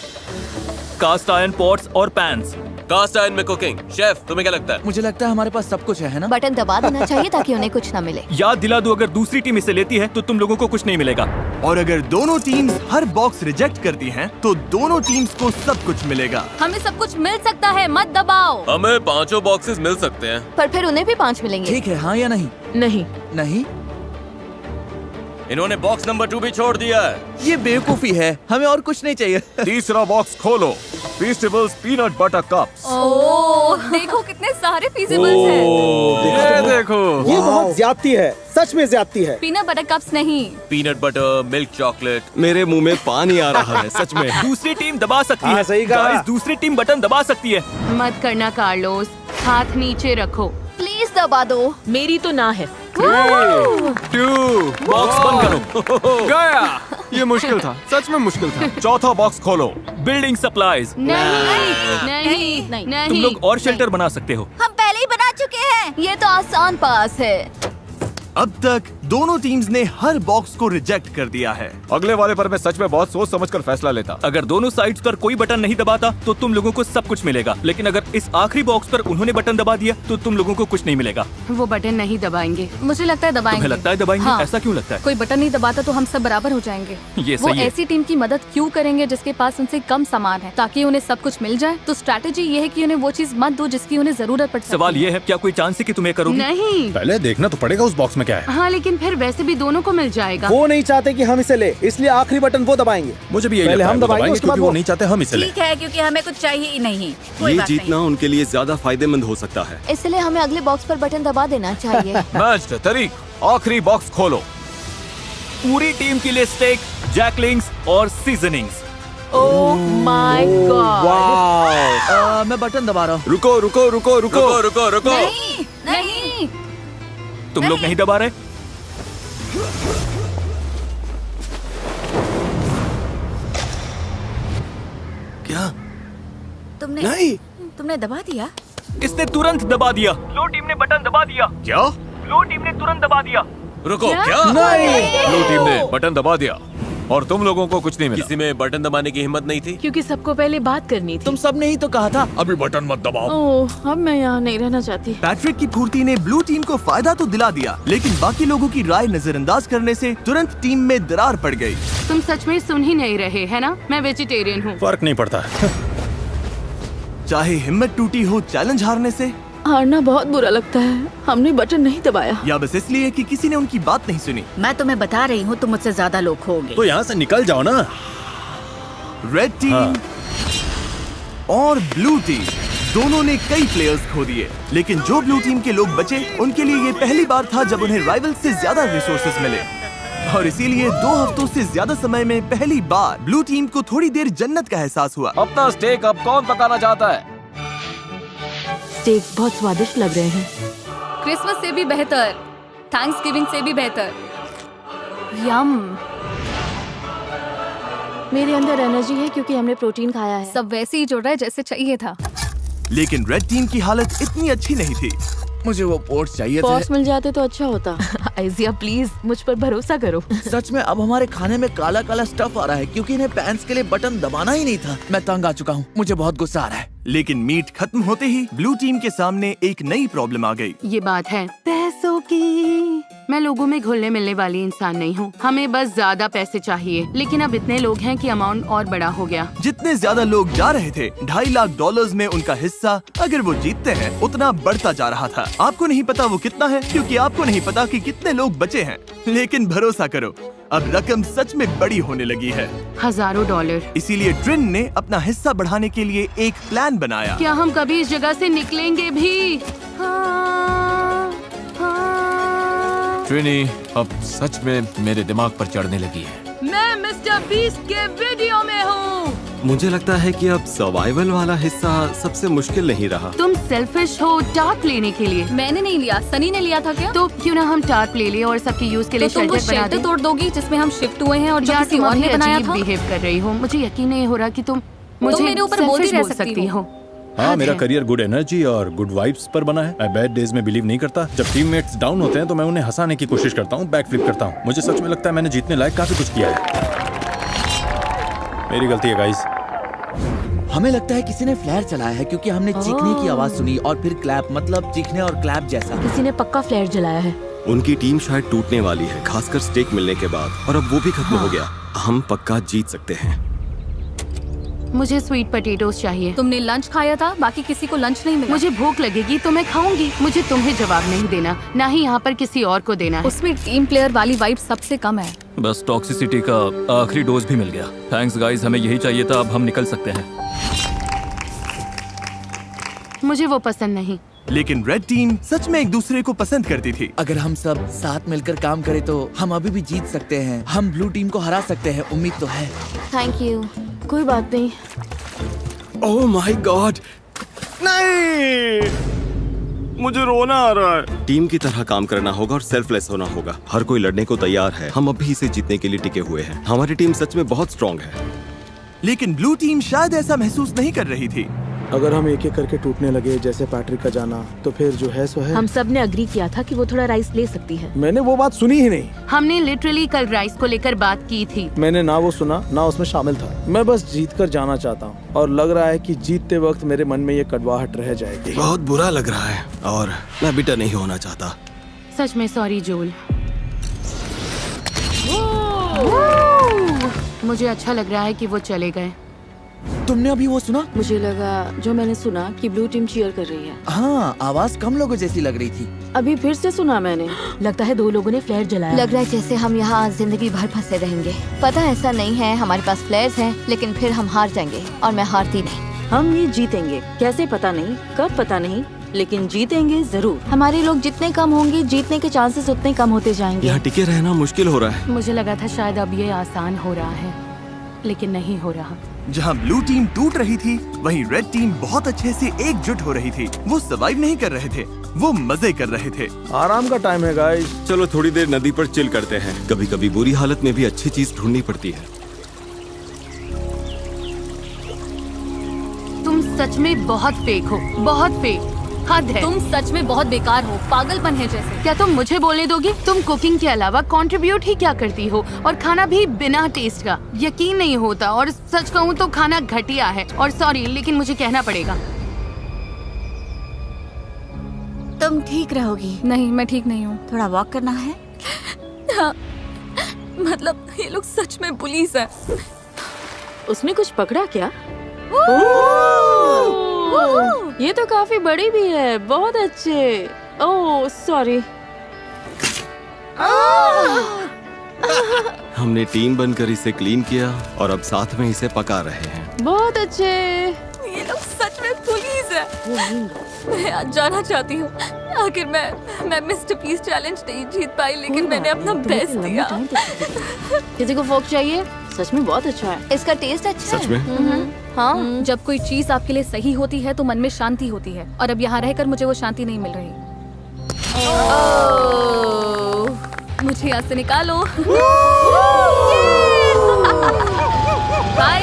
कास्ट आयरन पॉट्स और पैन्स। कास्ट आयरन में कुकिंग। शेफ, तुम्हें क्या लगता है? मुझे लगता है हमारे पास सब कुछ है ना? बटन दबा देना चाहिए ताकि उन्हें कुछ न मिले। याद दिला दूं, अगर दूसरी टीम इसे लेती है तो तुम लोगों को कुछ नहीं मिलेगा। और अगर दोनों टीम्स हर बॉक्स रिजेक्ट करती हैं, तो दोनों टीम्स को सब कुछ मिलेगा। हमें सब कुछ मिल सकता है, मत दबाओ। हमें 5 बॉक्सेस मिल सकते हैं। पर फिर उन्हें भी 5 मिलेंगे। ठीक है, हाँ या नहीं? नहीं। नहीं, इन्होंने बॉक्स नंबर 2 भी छोड़ दिया है। ये बेवकूफी है। हमें और कुछ नहीं चाहिए। तीसरा बॉक्स खोलो। Festivals peanut butter cups. Oh, देखो कितने सारे फीजिबल्स हैं। ये देखो, ये बहुत ज्यादती है, सच में ज्यादती है। पीनट बटर कप्स नहीं। Peanut butter, milk chocolate. मेरे मुंह में पानी आ रहा है सच में। दूसरी टीम दबा सकती हाँ, है। सही कहा। गाइस, दूसरी टीम बटन दबा सकती है। मत करना कार्लोस, हाथ नीचे रखो। प्लीज दबा दो। मेरी तो ना है। 2 बॉक्स बंद करो। गया। ये मुश्किल था, सच में मुश्किल था। चौथा बॉक्स खोलो। Building supplies. नहीं। तुम लोग और शेल्टर बना सकते हो। हम पहले ही बना चुके हैं। ये तो आसान पास है। अब तक दोनों टीम्स ने हर बॉक्स को रिजेक्ट कर दिया है। अगले वाले पर मैं सच में बहुत सोच समझकर फैसला लेता। अगर दोनों साइड्स पर कोई बटन नहीं दबाता तो तुम लोगों को सब कुछ मिलेगा, लेकिन अगर इस आखिरी बॉक्स पर उन्होंने बटन दबा दिया तो तुम लोगों को कुछ नहीं मिलेगा। वो बटन नहीं दबाएंगे। मुझे लगता है दबाएंगे। तुम्हें लगता है दबाएंगे? हाँ। ऐसा क्यों लगता है? कोई बटन नहीं दबाता तो हम सब बराबर हो जाएंगे। ये वो सही है। ऐसी टीम की मदद क्यों करेंगे जिसके पास उनसे कम सामान है, ताकि उन्हें सब कुछ मिल जाए। तो स्ट्रैटेजी ये है कि उन्हें वो चीज मत दो जिसकी उन्हें जरूरत पड़ सकती है। सवाल ये है, क्या कोई चांस है कि तुम्हें करोगे? नहीं। पहले देखना तो पड़ेगा उस बॉक्स में क्या है। हाँ, लेकिन फिर वैसे भी दोनों को मिल जाएगा। वो नहीं चाहते कि हम इसे ले, इसलिए आखिरी बटन वो दबाएंगे। मुझे भी यही पहले लगता है, हम वो दबाएंगे, उसके बाद क्योंकि वो नहीं चाहते हम इसे लें। ठीक है, क्योंकि हमें कुछ चाहिए ही नहीं। कोई ये बात जीतना उनके लिए ज्यादा फायदेमंद हो सकता है। इसलिए हमें अगले बॉक्स पर बटन दबा देना चाहिए। मैच तारीख, आखिरी बॉक्स खोलो। पूरी टीम के लिए स्टेक, जैकलिंग्स और सीजनिंग्स। Oh my God. वाह। मैं बटन दबा रहा हूँ। रुको रुको रुको रुको। रुको रुको रुको। नहीं। तुम लोग नहीं दबा रहे? क्या? तुमने दबा दिया? इसने तुरंत दबा दिया। ब्लू टीम ने बटन दबा दिया। क्या? ब्लू टीम ने तुरंत दबा दिया। रुको, क्या? ब्लू टीम ने बटन दबा दिया और तुम लोगों को कुछ नहीं मिला। किसी में बटन दबाने की हिम्मत नहीं थी? क्योंकि सबको पहले बात करनी थी। तुम सब ने ही तो कहा था अभी बटन मत दबाओ। ओह, अब मैं यहाँ नहीं रहना चाहती। पैट्रिक की फुर्ती ने ब्लू टीम को फायदा तो दिला दिया, लेकिन बाकी लोगों की राय नजरअंदाज करने से तुरंत टीम में दरार पड़ गई। तुम सच में सुन ही नहीं रहे, है ना? मैं वेजिटेरियन हूँ। फर्क नहीं पड़ता। चाहे हिम्मत टूटी हो चैलेंज हारने से, हारना बहुत बुरा लगता है। हमने बटन नहीं दबाया। या बस इसलिए कि किसी ने उनकी बात नहीं सुनी। मैं तुम्हें बता रही हूँ, तुम मुझसे ज्यादा लोग खोगे। तो यहाँ से निकल जाओ ना। रेड टीम और ब्लू टीम दोनों ने कई प्लेयर्स खो दिए, लेकिन जो ब्लू टीम के लोग बचे उनके लिए ये पहली बार था जब उन्हें राइवल से ज्यादा रिसोर्सेज मिले, और इसीलिए 2 हफ्तों से ज्यादा समय में पहली बार ब्लू टीम को थोड़ी देर जन्नत का एहसास हुआ। अपना स्टेक अब कौन पकाना चाहता है? स्टेक बहुत स्वादिष्ट लग रहे हैं। क्रिसमस से भी बेहतर, थैंक्सगिविंग से भी बेहतर। यम। मेरे अंदर एनर्जी है क्योंकि हमने प्रोटीन खाया है। सब वैसे ही जुड़ रहा है जैसे चाहिए था। लेकिन रेड टीम की हालत इतनी अच्छी नहीं थी। मुझे वो पोर्ट्स चाहिए पॉट्स मिल जाते तो अच्छा होता। आइजिया प्लीज मुझ पर भरोसा करो। सच में अब हमारे खाने में काला काला स्टफ आ रहा है क्योंकि इन्हें पैंट्स के लिए बटन दबाना ही नहीं था। मैं तंग आ चुका हूँ, मुझे बहुत गुस्सा आ रहा है। लेकिन मीट खत्म होते ही ब्लू टीम के सामने एक नई प्रॉब्लम आ गई। ये बात है पैसों की। मैं लोगों में घुलने मिलने वाली इंसान नहीं हूँ। हमें बस ज्यादा पैसे चाहिए, लेकिन अब इतने लोग हैं कि अमाउंट और बड़ा हो गया। जितने ज्यादा लोग जा रहे थे, $2.5 लाख में उनका हिस्सा अगर वो जीतते हैं उतना बढ़ता जा रहा था। आपको नहीं पता वो कितना है, क्योंकि आपको नहीं पता कि कितने लोग बचे हैं। लेकिन भरोसा करो, अब रकम सच में बड़ी होने लगी है, हजारों डॉलर। इसीलिए ट्रिन ने अपना हिस्सा बढ़ाने के लिए एक प्लान बनाया। क्या हम कभी इस जगह से निकलेंगे भी? हाँ, हाँ। ट्रिनी अब सच में मेरे दिमाग पर चढ़ने लगी है। मैं मिस्टर बीस्ट के वीडियो में हूँ। मुझे लगता है कि अब सर्वाइवल वाला हिस्सा सबसे मुश्किल नहीं रहा। तुम सेल्फिश हो टार्प लेने के लिए। मैंने नहीं लिया, सनी ने लिया था क्या? तो क्यों ना हम टार्प ले ले और सबके यूज के लिए तो तुम वो शेल्टर बना शेल्टर दें। तोड़ दोगी जिसमें हम शिफ्ट हुए हैं और जो यार किसी तुम और ने बनाया था। बिहेव कर रही हो। मुझे यकीन नहीं हो रहा कि तुम मुझे मेरे ऊपर बोलती selfish रह बोल सकती हो। हाँ, मेरा करियर गुड एनर्जी और गुड वाइब्स पर बना है। मैं बैड डेज में बिलीव नहीं करता। जब टीममेट्स डाउन होते हैं तो मैं उन्हें हंसाने की कोशिश करता हूँ, बैक फ्लिप करता हूँ। मुझे सच में लगता है मैंने जीतने लायक काफी कुछ किया है। मेरी गलती है गाइस। हमें लगता है किसी ने फ्लेयर चलाया है क्योंकि हमने चीखने की आवाज सुनी और फिर क्लैप, मतलब चीखने और क्लैप जैसा। किसी ने पक्का फ्लेयर जलाया है। उनकी टीम शायद टूटने वाली है, खासकर स्टेक मिलने के बाद, और अब वो भी खत्म हो गया। हम पक्का जीत सकते हैं। मुझे स्वीट पोटैटोस चाहिए। तुमने लंच खाया था, बाकी किसी को लंच नहीं मिला। मुझे भूख लगेगी तो मैं खाऊंगी। मुझे तुम्हें जवाब नहीं देना, ना ही यहाँ पर किसी और को देना है। उसमें टीम प्लेयर वाली वाइब सबसे कम है। बस टॉक्सिसिटी का आखिरी डोज भी मिल गया। थैंक्स गाइस, हमें यही चाहिए था। अब हम निकल सकते हैं। मुझे वो पसंद नहीं। लेकिन रेड टीम सच में एक दूसरे को पसंद करती थी। अगर हम सब साथ मिलकर काम करें तो हम अभी भी जीत सकते हैं। हम ब्लू टीम को हरा सकते हैं, उम्मीद तो है। Thank you. कोई बात नहीं। ओह माय गॉड, नहीं, मुझे रोना आ रहा है। टीम की तरह काम करना होगा और सेल्फलेस होना होगा। हर कोई लड़ने को तैयार है। हम अभी इसे जीतने के लिए टिके हुए हैं। हमारी टीम सच में बहुत स्ट्रांग है। लेकिन ब्लू टीम शायद ऐसा महसूस नहीं कर रही थी। अगर हम एक एक करके टूटने लगे, जैसे पैट्रिक का जाना, तो फिर जो है सो है। हम सब ने अग्री किया था कि वो थोड़ा राइस ले सकती है। मैंने वो बात सुनी ही नहीं। हमने लिटरली कल राइस को लेकर बात की थी। मैंने ना वो सुना ना उसमें शामिल था। मैं बस जीत कर जाना चाहता हूँ और लग रहा है कि जीतते वक्त मेरे मन में ये कड़वाहट रह जाएगी। बहुत बुरा लग रहा है और मैं बिटर नहीं होना चाहता। सच में सॉरी जोल। मुझे अच्छा लग रहा है कि वो चले गए। तुमने अभी वो सुना? मुझे लगा जो मैंने सुना कि ब्लू टीम चीयर कर रही है। हाँ, आवाज कम लोगों जैसी लग रही थी। अभी फिर से सुना मैंने। लगता है 2 लोगों ने फ्लेयर जलाया। लग रहा है जैसे हम यहाँ जिंदगी भर फंसे रहेंगे। पता है ऐसा नहीं है, हमारे पास फ्लेयर्स हैं, लेकिन फिर हम हार जाएंगे और मैं हारती नहीं। हम ये जीतेंगे, कैसे पता नहीं, कब पता नहीं, लेकिन जीतेंगे जरूर। हमारे लोग जितने कम होंगे, जीतने के चांसेस उतने कम होते जाएंगे। यहाँ टिके रहना मुश्किल हो रहा है। मुझे लगा था शायद अब ये आसान हो रहा है, लेकिन नहीं हो रहा। जहाँ ब्लू टीम टूट रही थी, वहीं रेड टीम बहुत अच्छे से एकजुट हो रही थी। वो सर्वाइव नहीं कर रहे थे, वो मजे कर रहे थे। आराम का टाइम है गाइस। चलो थोड़ी देर नदी पर चिल करते हैं। कभी कभी बुरी हालत में भी अच्छी चीज ढूंढनी पड़ती है। तुम सच में बहुत फेक हो, बहुत फेक। हद है। तुम सच में बहुत बेकार हो, पागलपन है जैसे। क्या तुम मुझे बोलने दोगी? तुम कुकिंग के अलावा कंट्रीब्यूट ही क्या करती हो, और खाना भी बिना टेस्ट का। यकीन नहीं होता, और सच कहूँ तो खाना घटिया है। और सॉरी, लेकिन मुझे कहना पड़ेगा। तुम ठीक रहोगी? नहीं, मैं ठीक नहीं हूँ। थोड़ा वॉक करना है? हाँ, मतलब ये लोग सच में पुलिस है। उसने कुछ पकड़ा क्या? ये तो काफी बड़ी भी है। बहुत अच्छे। Oh sorry. हमने टीम बनकर इसे क्लीन किया और अब साथ में इसे पका रहे हैं। बहुत अच्छे। ये लोग सच में पुलिस है। मैं आज जाना चाहती हूँ। आखिर मैं मिस्टर पीस चैलेंज नहीं जीत पाई, लेकिन मैंने अपना बेस्ट दिया। किसी को फोक चाहिए? सच में बहुत अच्छा है। इसका टेस्ट अच्छा है। सच में? हाँ, जब कोई चीज आपके लिए सही होती है तो मन में शांति होती है, और अब यहाँ रहकर मुझे वो शांति नहीं मिल रही। मुझे यहाँ से निकालो। बाय।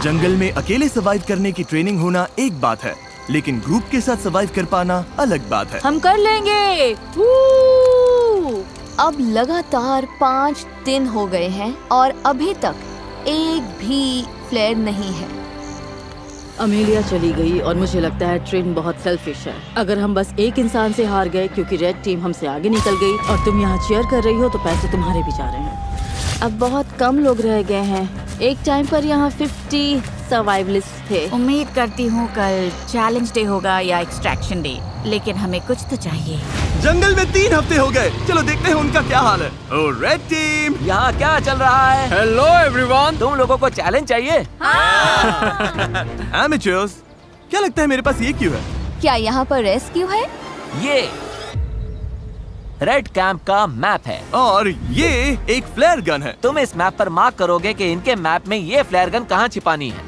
जंगल में अकेले सर्वाइव करने की ट्रेनिंग होना एक बात है, लेकिन ग्रुप के साथ सर्वाइव कर पाना अलग बात है। हम कर लेंगे। अब लगातार 5 दिन हो गए हैं और अभी तक एक भी फ्लेयर नहीं है। अमेलिया चली गई और मुझे लगता है ट्रेन बहुत सेल्फिश है। अगर हम बस एक इंसान से हार गए क्योंकि रेड टीम हमसे आगे निकल गई और तुम यहाँ चीयर कर रही हो, तो पैसे तुम्हारे भी जा रहे हैं। अब बहुत कम लोग रह गए हैं। एक टाइम पर यहाँ 50 सर्वाइवलिस्ट थे। उम्मीद करती हूँ कल चैलेंज डे होगा या एक्सट्रैक्शन डे, लेकिन हमें कुछ तो चाहिए। जंगल में 3 हफ्ते हो गए। चलो देखते हैं उनका क्या हाल है। ओ रेड टीम, यहाँ क्या चल रहा है? Hello everyone. तुम लोगों को चैलेंज चाहिए? एमेचर्स, क्या लगता है मेरे पास ये क्यों है? क्या यहाँ पर रेस्क्यू है? ये रेड कैंप का मैप है और ये एक फ्लेयर गन है। तुम इस मैप पर मार्क करोगे कि इनके मैप में ये फ्लेयर गन कहाँ छिपानी है।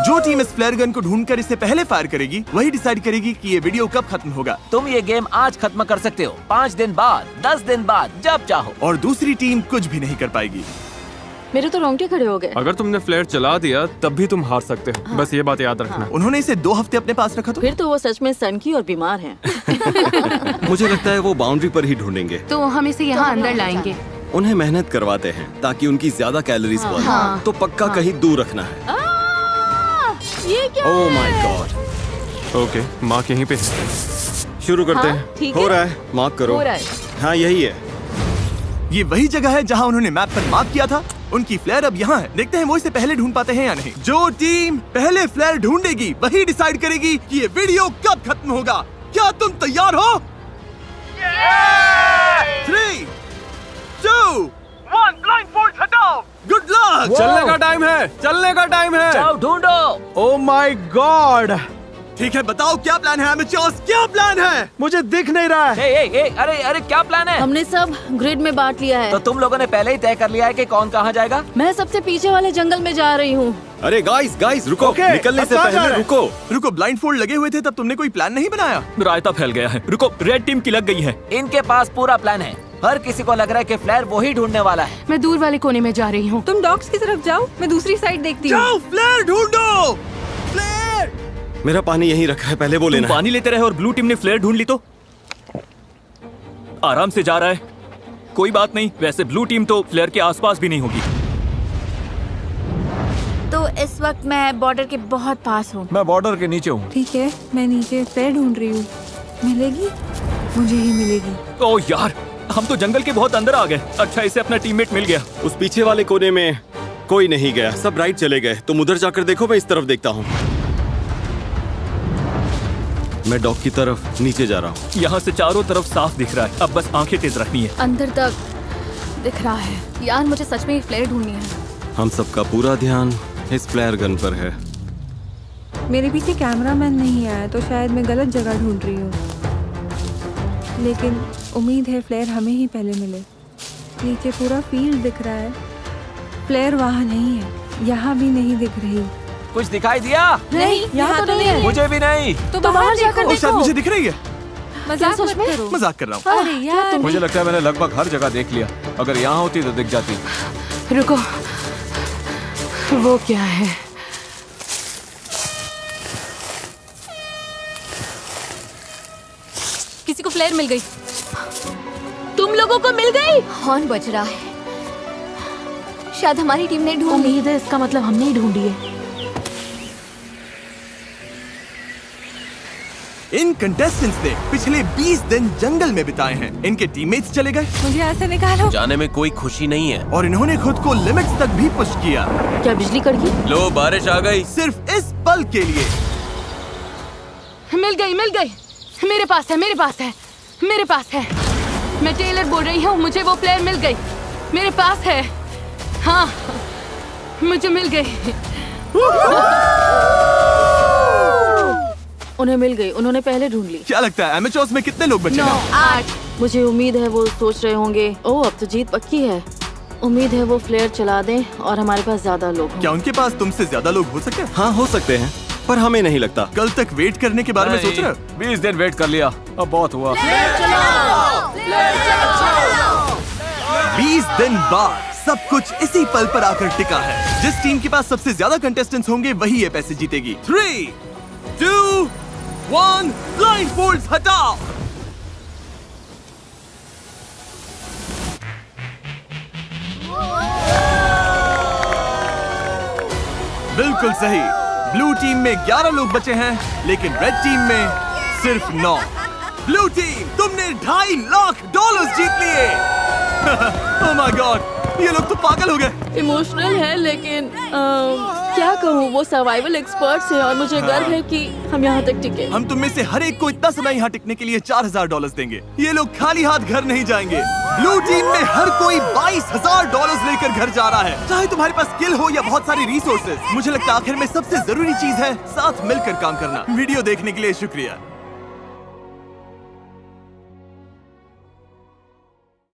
जो टीम इस फ्लेयर गन को ढूंढकर इसे पहले फायर करेगी, वही डिसाइड करेगी कि ये वीडियो कब खत्म होगा। तुम ये गेम आज खत्म कर सकते हो, 5 दिन बाद, 10 दिन बाद, जब चाहो। और दूसरी टीम कुछ भी नहीं कर पाएगी। मेरे तो रोंगटे खड़े हो गए। अगर तुमने फ्लेयर चला दिया तब भी तुम हार सकते हो। बस ये बात याद रखना। उन्होंने इसे 2 हफ्ते अपने पास रखा फिर तो वो सच में सनकी और बीमार हैं। मुझे लगता है वो बाउंड्री पर ही ढूंढेंगे। तो हम इसे यहाँ अंदर लाएंगे। उन्हें मेहनत करवाते हैं ताकि उनकी ज्यादा कैलोरीज बर्न, तो पक्का कहीं दूर रखना है। ये क्या oh my God. Okay, mark यहीं पे। शुरू करते हाँ, हैं। ठीक हो है। रहा है, मार्क करो। हो रहा है। हाँ यही है। ये वही जगह है जहाँ उन्होंने मैप पर मार्क किया था। उनकी फ्लेयर अब यहाँ है। देखते हैं वो इसे पहले ढूंढ पाते हैं या नहीं। जो टीम पहले फ्लेयर ढूंढेगी वही डिसाइड करेगी कि ये वीडियो कब खत्म होगा। क्या तुम तैयार हो? 3, 2, 1, ब्लाइंडफोल्ड हटाओ। Good luck. चलने का टाइम है, चलने का टाइम है। जाओ ढूंढो। Oh my God. ठीक है, बताओ क्या प्लान है एमेचर्स, क्या प्लान है? मुझे दिख नहीं रहा है। अरे क्या प्लान है? हमने सब ग्रिड में बांट लिया है। तो तुम लोगों ने पहले ही तय कर लिया है कि कौन कहाँ जाएगा? मैं सबसे पीछे वाले जंगल में जा रही हूँ। अरे गाइस रुको। Okay, निकलने अब से कहाँ जा पहले रहे हैं? रुको। ब्लाइंडफोल्ड लगे हुए थे तब तुमने कोई प्लान नहीं बनाया? रायता फैल गया है। रुको, रेड टीम की लग गई है। इनके पास पूरा प्लान है। हर किसी को लग रहा है कि फ्लेयर वही ढूंढने वाला है। मैं दूर वाले कोने में जा रही हूँ। तुम डॉग्स की तरफ जाओ, मैं दूसरी साइड देखती हूँ। जाओ फ्लेयर ढूंढो। फ्लेयर। मेरा पानी यहीं रखा है, पहले वो तुम लेना है। पानी लेते रहे और ब्लू टीम ने फ्लेयर ढूंढ ली तो आराम से जा रहा है। कोई बात नहीं, वैसे ब्लू टीम तो फ्लेयर के आसपास भी नहीं होगी। तो इस वक्त मैं बॉर्डर के बहुत पास हूँ। मैं बॉर्डर के नीचे हूँ। ठीक है, मैं नीचे फ्लेयर ढूंढ रही हूँ। मिलेगी? मुझे ही मिलेगी। ओ यार, हम तो जंगल के बहुत अंदर आ गए। अच्छा, इसे अपना टीममेट मिल गया। उस पीछे वाले कोने में कोई नहीं गया, सब राइट चले गए। तुम उधर जाकर देखो, मैं इस तरफ देखता हूँ। मैं डॉग की तरफ नीचे जा रहा हूँ। यहाँ से चारों तरफ साफ दिख रहा है। अब बस आंखें तेज रखनी है। अंदर तक दिख रहा है। यार मुझे सच में एक फ्लेयर ढूंढनी है। हम सबका पूरा ध्यान इस फ्लेयर गन पर है। मेरे पीछे कैमरामैन नहीं आया तो शायद मैं गलत जगह ढूंढ रही हूँ, लेकिन उम्मीद है फ्लेयर हमें ही पहले मिले। नीचे पूरा फील्ड दिख रहा है, फ्लेयर वहाँ नहीं है, यहाँ भी नहीं दिख रही। कुछ दिखाई दिया? नहीं, यहाँ तो नहीं है। मुझे भी नहीं। तो बाहर जाकर ओ, शायद मुझे दिख रही है। मजाक मत करो। मजाक कर रहा हूँ। अरे यार, मुझे लगता है मैंने लगभग हर जगह देख लिया। अगर यहाँ होती तो दिख जाती। रुको, वो क्या है? किसी को फ्लेयर मिल गई। तुम लोगों को मिल गई? हॉर्न बज रहा है। शायद हमारी टीम ने ढूंढ ली। उम्मीद है इसका मतलब हमने ही ढूंढी है। इन कंटेस्टेंट्स ने पिछले 20 दिन जंगल में बिताए हैं। इनके टीममेट्स चले गए। मुझे ऐसे निकालो। जाने में कोई खुशी नहीं है। और इन्होंने खुद को लिमिट्स तक भी पुश किया। क्या बिजली कड़की? लो बारिश आ गई। सिर्फ इस पल के लिए। मिल गई, मिल गई। मेरे पास है, मेरे पास है, मेरे पास है। मैं टेलर बोल रही हूँ, मुझे वो प्लेयर मिल गई। मेरे पास है। हाँ, मुझे मिल गई। उन्हें मिल गई। उन्होंने पहले ढूंढ ली। क्या लगता है एमेचर्स में कितने लोग बचे हैं? 8। मुझे उम्मीद है वो सोच रहे होंगे, ओह अब तो जीत पक्की है। उम्मीद है वो फ्लेयर चला दें और हमारे पास ज्यादा लोग हों। क्या उनके पास तुमसे ज्यादा लोग हो सकते हैं? हाँ हो सकते हैं, पर हमें नहीं लगता। कल तक वेट करने के बारे में सोच रहे हो? 20 दिन वेट कर लिया, अब बहुत हुआ। 20 दिन बाद सब कुछ इसी पल पर आकर टिका है। जिस टीम के पास सबसे ज्यादा कंटेस्टेंट्स होंगे वही ये पैसे जीतेगी। 3, 2, 1, ब्लाइंडफोल्ड्स हटाओ। बिल्कुल सही। ब्लू टीम में 11 लोग बचे हैं, लेकिन रेड टीम में सिर्फ 9। ब्लू टीम, तुमने $2.5 लाख जीत लिए। ओह माय गॉड, ये लोग तो पागल हो गए। इमोशनल है, लेकिन क्या कहूँ, वो सर्वाइवल एक्सपर्ट्स हैं और मुझे गर्व है कि हम यहाँ तक टिके। हम तुम में से हर एक को इतना समय यहाँ टिकने के लिए $4,000 देंगे। ये लोग खाली हाथ घर नहीं जाएंगे। ब्लू टीम में हर कोई $22,000 लेकर घर जा रहा है। चाहे तुम्हारे पास स्किल हो या बहुत सारी रिसोर्सेज, मुझे लगता है आखिर में सबसे जरूरी चीज है साथ मिलकर काम करना। वीडियो देखने के लिए शुक्रिया।